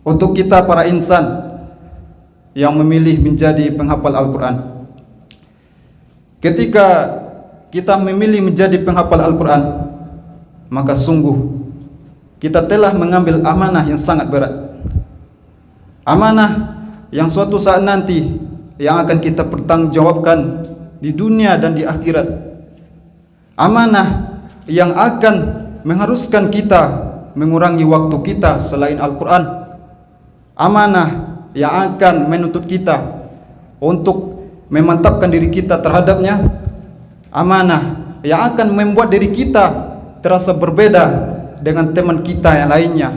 untuk kita para insan yang memilih menjadi penghafal Al-Quran. Ketika kita memilih menjadi penghafal Al-Quran, maka sungguh kita telah mengambil amanah yang sangat berat. Amanah yang suatu saat nanti yang akan kita pertanggungjawabkan di dunia dan di akhirat. Amanah yang akan mengharuskan kita mengurangi waktu kita selain Al-Quran. Amanah yang akan menuntut kita untuk memantapkan diri kita terhadapnya. Amanah yang akan membuat diri kita terasa berbeda dengan teman kita yang lainnya,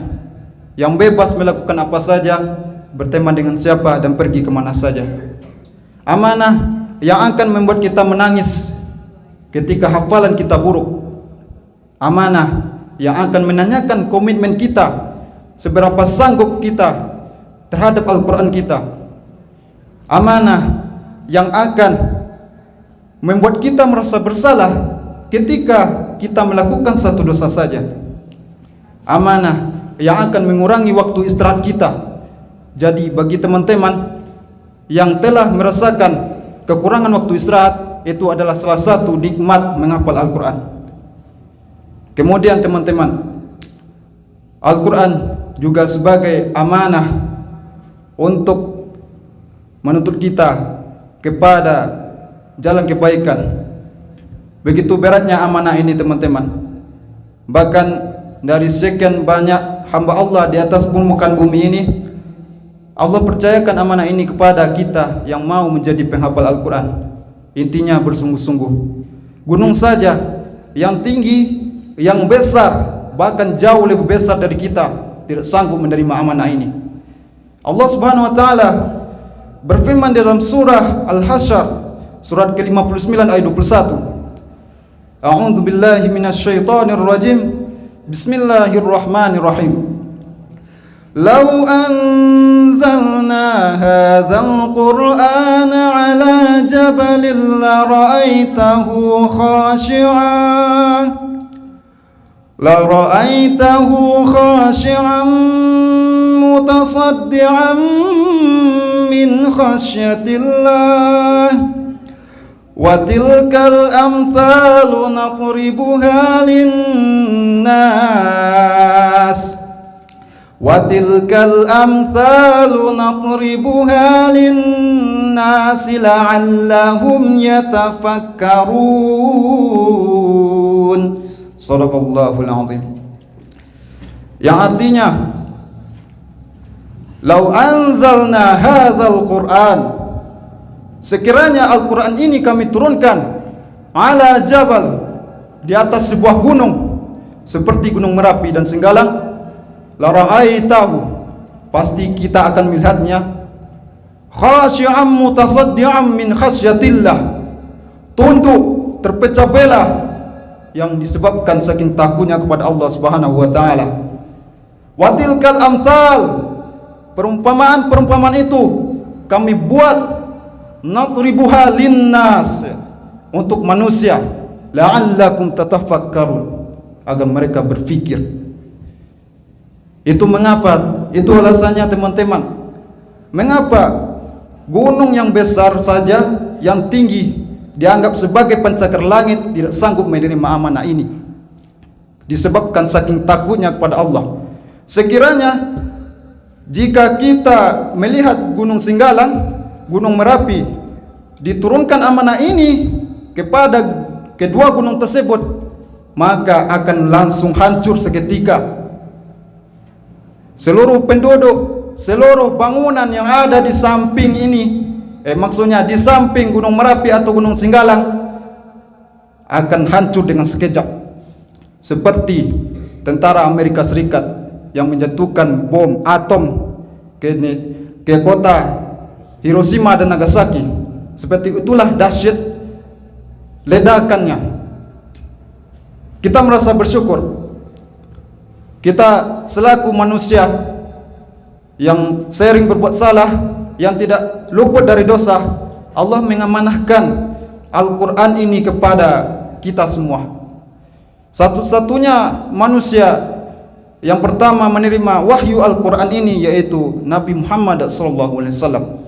yang bebas melakukan apa saja, berteman dengan siapa dan pergi kemana saja. Amanah yang akan membuat kita menangis ketika hafalan kita buruk. Amanah yang akan menanyakan komitmen kita, seberapa sanggup kita terhadap Al-Quran kita. Amanah yang akan membuat kita merasa bersalah ketika kita melakukan satu dosa saja. Amanah yang akan mengurangi waktu istirahat kita. Jadi bagi teman-teman yang telah merasakan kekurangan waktu istirahat, itu adalah salah satu nikmat menghafal Al-Quran. Kemudian teman-teman, Al-Quran juga sebagai amanah untuk menuntut kita kepada jalan kebaikan. Begitu beratnya amanah ini teman-teman. Bahkan dari sekian banyak hamba Allah di atas permukaan bumi ini, Allah percayakan amanah ini kepada kita yang mau menjadi penghafal Al-Quran. Intinya bersungguh-sungguh. Gunung saja yang tinggi, yang besar, bahkan jauh lebih besar dari kita, tidak sanggup menerima amanah ini. Allah Subhanahu wa taala berfirman dalam surah Al-Hasyr, surat ke-59 ayat 21. A'udzu billahi minasyaitonir rajim. Bismillahirrahmanirrahim. Lau anzalna hadzal qur'ana 'ala jabalin la ra'aitahu khashi'an mutasaddian min khasyatillah. Wa tilkal amthalu naqribuha linnas la'allahum yatafakkarun. Shadaqallahul azim. Yang artinya, lau anzalna hadzal Qur'an, sekiranya Al-Quran ini kami turunkan ala jabal, di atas sebuah gunung seperti Gunung Merapi dan Singgalang, la ra'aitahu, pasti kita akan melihatnya, khasyi'an mutasaddian min khasyatillah, tunduk terpecah belah yang disebabkan saking takutnya kepada Allah Subhanahu wa taala. Wa tilkal amthal, perumpamaan itu kami buat natribuha linnas, untuk manusia, la'allakum tatafakkarun, agar mereka berfikir. Itu mengapa? Itu alasannya teman-teman. Mengapa gunung yang besar saja, yang tinggi, dianggap sebagai pencakar langit, tidak sanggup menerima amanah ini? Disebabkan saking takutnya kepada Allah. Sekiranya jika kita melihat Gunung Singgalang, Gunung Merapi, diturunkan amanah ini kepada kedua gunung tersebut, maka akan langsung hancur seketika. Seluruh penduduk, seluruh bangunan yang ada di samping ini, maksudnya di samping Gunung Merapi atau Gunung Singgalang, akan hancur dengan sekejap. Seperti tentara Amerika Serikat yang menjatuhkan bom atom ke kota Hiroshima dan Nagasaki. Seperti itulah dahsyat ledakannya. Kita merasa bersyukur, kita selaku manusia yang sering berbuat salah, yang tidak luput dari dosa, Allah mengamanahkan Al-Quran ini kepada kita semua. Satu-satunya manusia yang pertama menerima wahyu Al-Quran ini yaitu Nabi Muhammad SAW.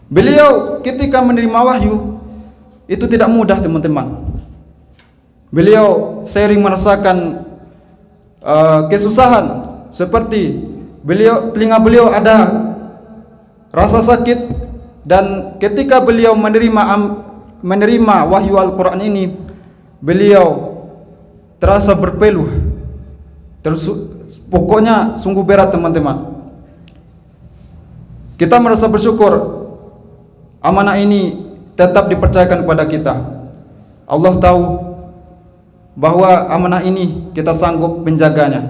Beliau ketika menerima wahyu itu tidak mudah, teman-teman. Beliau sering merasakan kesusahan, seperti telinga beliau ada rasa sakit, dan ketika beliau menerima wahyu Al-Quran ini, beliau terasa berpeluh. Pokoknya sungguh berat, teman-teman. Kita merasa bersyukur amanah ini tetap dipercayakan kepada kita. Allah tahu bahwa amanah ini kita sanggup menjaganya.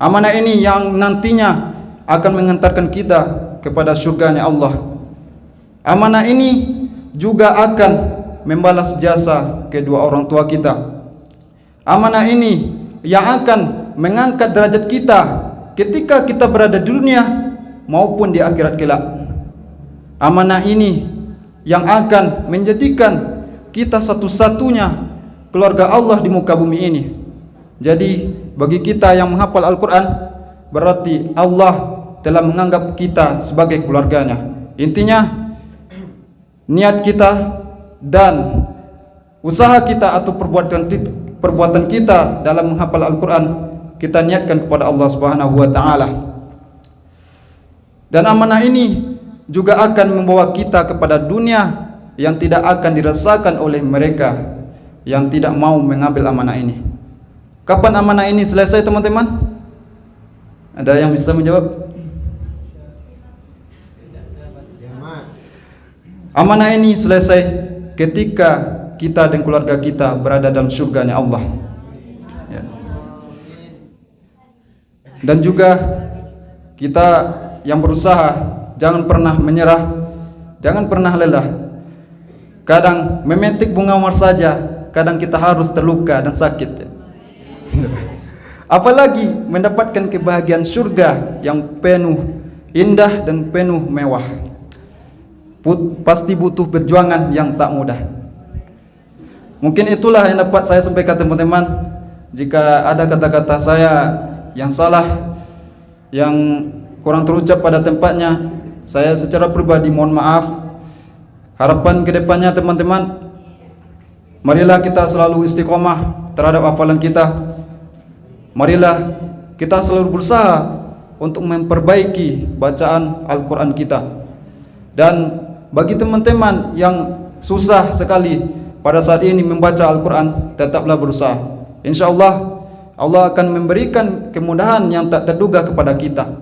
Amanah ini yang nantinya akan mengantarkan kita kepada surganya Allah. Amanah ini juga akan membalas jasa kedua orang tua kita. Amanah ini yang akan mengangkat derajat kita ketika kita berada di dunia maupun di akhirat kelak. Amanah ini yang akan menjadikan kita satu-satunya keluarga Allah di muka bumi ini. Jadi bagi kita yang menghafal Al-Quran, berarti Allah telah menganggap kita sebagai keluarganya. Intinya, niat kita dan usaha kita atau perbuatan kita dalam menghafal Al-Quran, kita niatkan kepada Allah Subhanahu wa Ta'ala. Dan amanah ini juga akan membawa kita kepada dunia yang tidak akan dirasakan oleh mereka yang tidak mau mengambil amanah ini. Kapan amanah ini selesai, teman-teman? Ada yang bisa menjawab? Amanah ini selesai ketika kita dan keluarga kita berada dalam surganya Allah. Ya. Dan juga kita yang berusaha jangan pernah menyerah, jangan pernah lelah. Kadang memetik bunga mawar saja, kadang kita harus terluka dan sakit. Apalagi mendapatkan kebahagiaan surga yang penuh indah dan penuh mewah. Pasti butuh perjuangan yang tak mudah. Mungkin itulah yang dapat saya sampaikan, teman-teman. Jika ada kata-kata saya yang salah, yang kurang terucap pada tempatnya, saya secara pribadi mohon maaf. Harapan kedepannya, teman-teman, marilah kita selalu istiqomah terhadap hafalan kita. Marilah kita selalu berusaha untuk memperbaiki bacaan Al-Quran kita. Dan bagi teman-teman yang susah sekali pada saat ini membaca Al-Quran, tetaplah berusaha. InsyaAllah Allah akan memberikan kemudahan yang tak terduga kepada kita.